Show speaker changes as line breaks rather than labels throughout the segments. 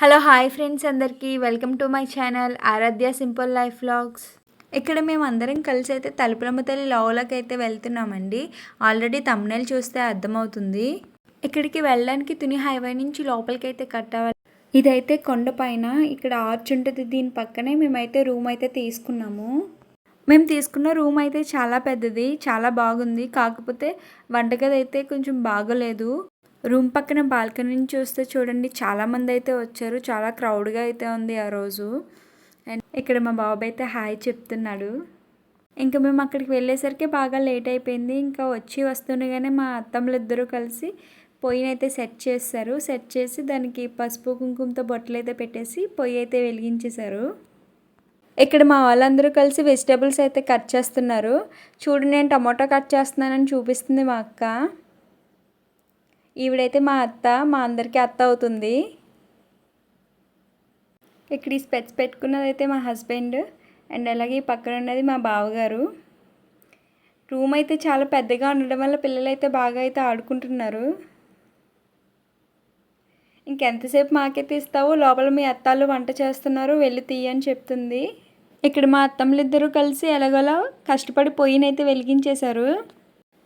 Hello hi friends అందరికీ welcome to my channel Aaradhya simple life vlogs. ఇక్కడ మేము అందరం కలిసి అయితే తలుపులమ్మ తల్లి లోవలకి అయితే వెళ్తున్నామండి. ఆల్రెడీ థంబ్నెయిల్ చూస్తే అర్థమవుతుంది. ఇక్కడికి వెళ్ళడానికి తుని హైవే నుంచి లోపలికి అయితే కట్టాలి. ఇదైతే కొండ పైన ఇక్కడ ఆర్చ్ ఉంటుంది. దీని పక్కనే మేమైతే రూమ్ అయితే తీసుకున్నాము. మేము తీసుకున్న రూమ్ అయితే చాలా పెద్దది, చాలా బాగుంది. కాకపోతే వంటగది అయితే కొంచెం బాగోలేదు. రూమ్ పక్కన బాల్కనీ నుంచి చూస్తే చూడండి చాలామంది అయితే వచ్చారు. చాలా క్రౌడ్గా అయితే ఉంది ఆ రోజు. అండ్ ఇక్కడ మా బాబు అయితే హాయ్ చెప్తున్నాడు. ఇంకా మేము అక్కడికి వెళ్ళేసరికి బాగా లేట్ అయిపోయింది. ఇంకా వస్తుండగానే మా అత్తమ్మలు ఇద్దరూ కలిసి పొయ్యిని అయితే సెట్ చేస్తారు. సెట్ చేసి దానికి పసుపు కుంకుమతో బొట్టలు అయితే పెట్టేసి పొయ్యి అయితే వెలిగించేశారు. ఇక్కడ మా వాళ్ళందరూ కలిసి వెజిటేబుల్స్ అయితే కట్ చేస్తున్నారు. చూడు, నేను టమాటో కట్ చేస్తున్నానని చూపిస్తుంది మా అక్క. ఈవిడైతే మా అత్త, మా అందరికీ అత్త అవుతుంది. ఇక్కడ ఈ స్పెట్స్ పెట్టుకున్నది అయితే మా హస్బెండ్. అండ్ అలాగే ఈ పక్కన ఉన్నది మా బావగారు. రూమ్ అయితే చాలా పెద్దగా ఉండడం వల్ల పిల్లలు అయితే బాగా అయితే ఆడుకుంటున్నారు. ఇంకెంతసేపు మాకైతే ఇస్తావో, లోపల మీ అత్తాలు వంట చేస్తున్నారు, వెళ్ళి తీయని చెప్తుంది. ఇక్కడ మా అత్తమ్మలిద్దరూ కలిసి ఎలాగోలా కష్టపడి పొయ్యినైతే వెలిగించేశారు.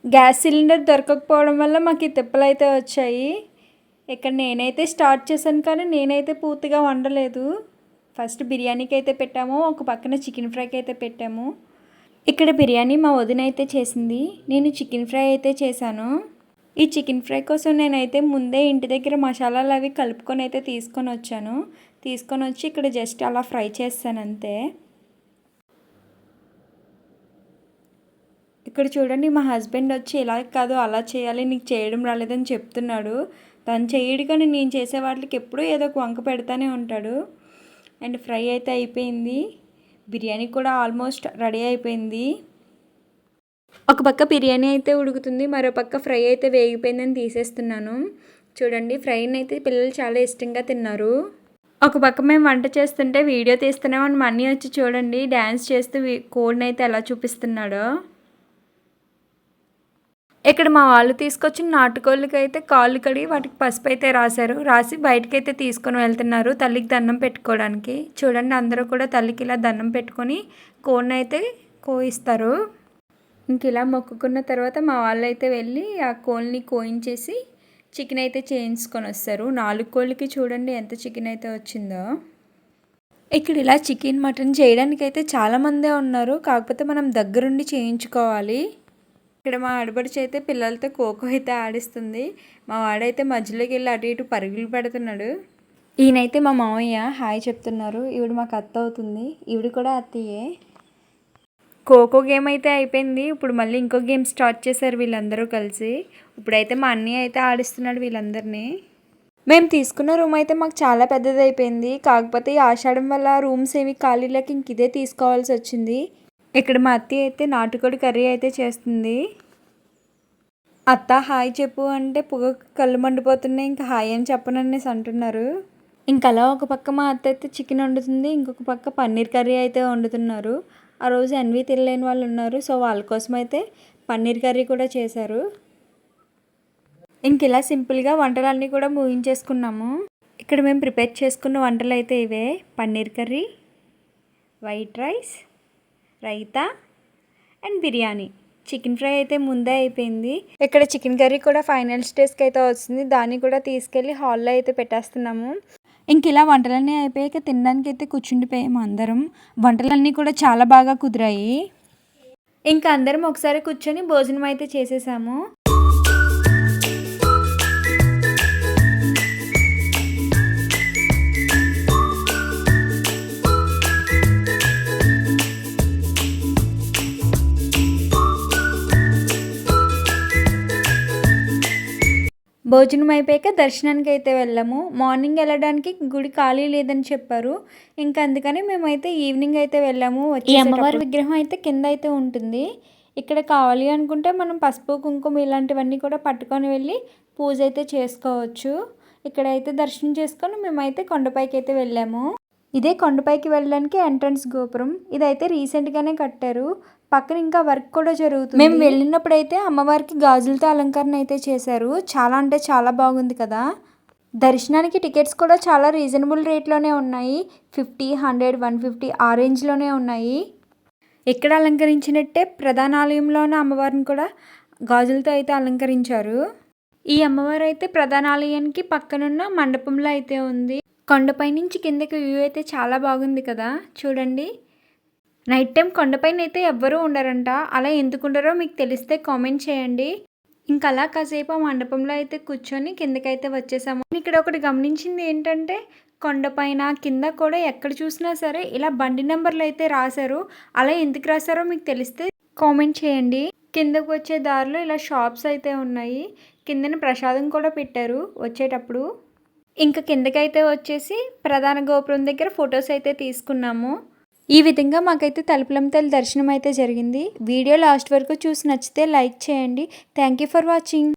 గ్యాస్ సిలిండర్ దొరకకపోవడం వల్ల మాకు ఈ తిప్పలు అయితే వచ్చాయి. ఇక్కడ నేనైతే స్టార్ట్ చేశాను, కానీ నేనైతే పూర్తిగా వండలేదు. ఫస్ట్ బిర్యానీకి అయితే పెట్టాము, ఒక పక్కన చికెన్ ఫ్రైకి అయితే పెట్టాము. ఇక్కడ బిర్యానీ మా వదిన అయితే చేసింది, నేను చికెన్ ఫ్రై అయితే చేశాను. ఈ చికెన్ ఫ్రై కోసం నేనైతే ముందే ఇంటి దగ్గర మసాలాలు అవి కలుపుకొని అయితే తీసుకొని వచ్చి ఇక్కడ జస్ట్ అలా ఫ్రై చేస్తాను అంతే. ఇక్కడ చూడండి, మా హస్బెండ్ వచ్చి ఇలా కాదు అలా చేయాలి, నీకు చేయడం రాలేదని చెప్తున్నాడు. తను చేయడు, కానీ నేను చేసే వాటికి ఎప్పుడూ ఏదో ఒక వంక పెడతానే ఉంటాడు. అండ్ ఫ్రై అయితే అయిపోయింది. బిర్యానీ కూడా ఆల్మోస్ట్ రెడీ అయిపోయింది. ఒక పక్క బిర్యానీ అయితే ఉడుకుతుంది, మరో పక్క ఫ్రై అయితే వేగిపోయిందని తీసేస్తున్నాను. చూడండి, ఫ్రైని అయితే పిల్లలు చాలా ఇష్టంగా తిన్నారు. ఒక పక్క మేము వంట చేస్తుంటే వీడియో తీస్తున్నామని మా అన్నయ్య వచ్చి చూడండి డ్యాన్స్ చేస్తూ కోడ్ని అయితే ఎలా చూపిస్తున్నాడో. ఇక్కడ మా వాళ్ళు తీసుకొచ్చిన నాటుకోళ్ళకి అయితే కాళ్ళు కడిగి వాటికి పసుపు అయితే రాసి బయటకైతే తీసుకొని వెళ్తున్నారు తల్లికి దండం పెట్టుకోవడానికి. చూడండి, అందరూ కూడా తల్లికి ఇలా దండం పెట్టుకొని కోడిని అయితే కోయిస్తారు. ఇంక ఇలా మొక్కుకున్న తర్వాత మా వాళ్ళు అయితే వెళ్ళి ఆ కోళ్ళని కోయించేసి చికెన్ అయితే చేయించుకొని వస్తారు. 4 కోళ్ళకి చూడండి ఎంత చికెన్ అయితే వచ్చిందో. ఇక్కడ ఇలా చికెన్ మటన్ చేయడానికి అయితే చాలామందే ఉన్నారు, కాకపోతే మనం దగ్గరుండి చేయించుకోవాలి. ఇక్కడ మా ఆడపడుచు అయితే పిల్లలతో ఖోఖో అయితే ఆడిస్తుంది. మా వాడైతే మధ్యలోకి వెళ్ళి అటు ఇటు పరుగులు పెడుతున్నాడు. ఈయనైతే మా మామయ్య హాయ్ చెప్తున్నారు. ఈవిడ మాకు అత్త అవుతుంది, ఈవిడ కూడా అత్తయ్యే. ఖోఖో గేమ్ అయితే అయిపోయింది. ఇప్పుడు మళ్ళీ ఇంకో గేమ్ స్టార్ట్ చేశారు వీళ్ళందరూ కలిసి. ఇప్పుడైతే మా అన్నయ్య అయితే ఆడిస్తున్నాడు వీళ్ళందరినీ. మేము తీసుకున్న రూమ్ అయితే మాకు చాలా పెద్దది అయిపోయింది. కాకపోతే ఈ ఆషాఢం వల్ల రూమ్స్ ఏమి ఖాళీలకి ఇంక ఇదే తీసుకోవాల్సి వచ్చింది. ఇక్కడ మా అత్తయ్య అయితే నాటుకోడి కర్రీ అయితే చేస్తుంది. అత్త హాయ్ చెప్పు అంటే కళ్ళు మండిపోతున్నాయి, ఇంకా హాయ్ అని చెప్పననేసి అంటున్నారు. ఇంకా అలా ఒక పక్క మా అత్త అయితే చికెన్ వండుతుంది, ఇంకొక పక్క పన్నీర్ కర్రీ అయితే వండుతున్నారు. ఆ రోజు ఎన్వి తినలేని వాళ్ళు ఉన్నారు, సో వాళ్ళ కోసం అయితే పన్నీర్ కర్రీ కూడా చేశారు. ఇంక ఇలా సింపుల్గా వంటలన్నీ కూడా ముగించేసుకున్నాము. ఇక్కడ మేము ప్రిపేర్ చేసుకున్న వంటలు అయితే ఇవే: paneer curry, white rice, raita and biryani. Chicken fry అయితే ముందే అయిపోయింది. ఇక్కడ చికెన్ కర్రీ కూడా ఫైనల్ స్టేజ్కి అయితే వస్తుంది. దాన్ని కూడా తీసుకెళ్ళి హాల్లో అయితే పెట్టేస్తున్నాము. ఇంక ఇలా వంటలన్నీ అయిపోయాక తినడానికి అయితే కూర్చుండిపోయాము అందరం. వంటలన్నీ కూడా చాలా బాగా కుదిరాయి. ఇంకా అందరం ఒకసారి కూర్చొని భోజనం అయితే చేసేసాము. భోజనం అయిపోయాక దర్శనానికి అయితే వెళ్ళాము. మార్నింగ్ వెళ్ళడానికి గుడి ఖాళీ లేదని చెప్పారు. ఇంకా అందుకని మేమైతే ఈవినింగ్ అయితే వెళ్ళాము. ఈ అమ్మవారి విగ్రహం అయితే కింద అయితే ఉంటుంది. ఇక్కడ కావాలి అనుకుంటే మనం పసుపు కుంకుమ ఇలాంటివన్నీ కూడా పట్టుకొని వెళ్ళి పూజ అయితే చేసుకోవచ్చు. ఇక్కడైతే దర్శనం చేసుకొని మేమైతే కొండపైకి అయితే వెళ్ళాము. ఇదే కొండపైకి వెళ్ళడానికి ఎంట్రన్స్ గోపురం. ఇదైతే రీసెంట్గానే కట్టారు. పక్కన ఇంకా వర్క్ కూడా జరుగుతుంది. మేము వెళ్ళినప్పుడు అయితే అమ్మవారికి గాజులతో అలంకరణ అయితే చేశారు. చాలా అంటే చాలా బాగుంది కదా. దర్శనానికి టికెట్స్ కూడా చాలా రీజనబుల్ రేట్లోనే ఉన్నాయి. 50, 100, 150 ఆ రేంజ్లోనే ఉన్నాయి. ఇక్కడ అలంకరించినట్టే ప్రధాన ఆలయంలోని అమ్మవారిని కూడా గాజులతో అయితే అలంకరించారు. ఈ అమ్మవారు అయితే ప్రధాన ఆలయానికి పక్కనున్న మండపంలో అయితే ఉంది. కొండపై నుంచి కిందకి వ్యూ అయితే చాలా బాగుంది కదా, చూడండి. నైట్ టైం కొండపైన అయితే ఎవ్వరూ ఉండరంట. అలా ఎందుకు ఉండరో మీకు తెలిస్తే కామెంట్ చేయండి. ఇంకా అలా కాసేపు ఆ మండపంలో అయితే కూర్చొని కిందకైతే వచ్చేసాము. ఇక్కడ ఒకటి గమనించింది ఏంటంటే, కొండపైన కింద కూడా ఎక్కడ చూసినా సరే ఇలా బండి నెంబర్లు అయితే రాశారు. అలా ఎందుకు రాశారో మీకు తెలిస్తే కామెంట్ చేయండి. కిందకు వచ్చే దారిలో ఇలా షాప్స్ అయితే ఉన్నాయి. కిందన ప్రసాదం కూడా పెట్టారు వచ్చేటప్పుడు. ఇంకా కిందకైతే వచ్చేసి ప్రధాన గోపురం దగ్గర ఫొటోస్ అయితే తీసుకున్నాము. ఈ విధంగా మాకైతే తలుపులమ్మ తల్లి దర్శనం అయితే జరిగింది. వీడియో లాస్ట్ వరకు చూసి నచ్చితే లైక్ చేయండి. Thank you for watching.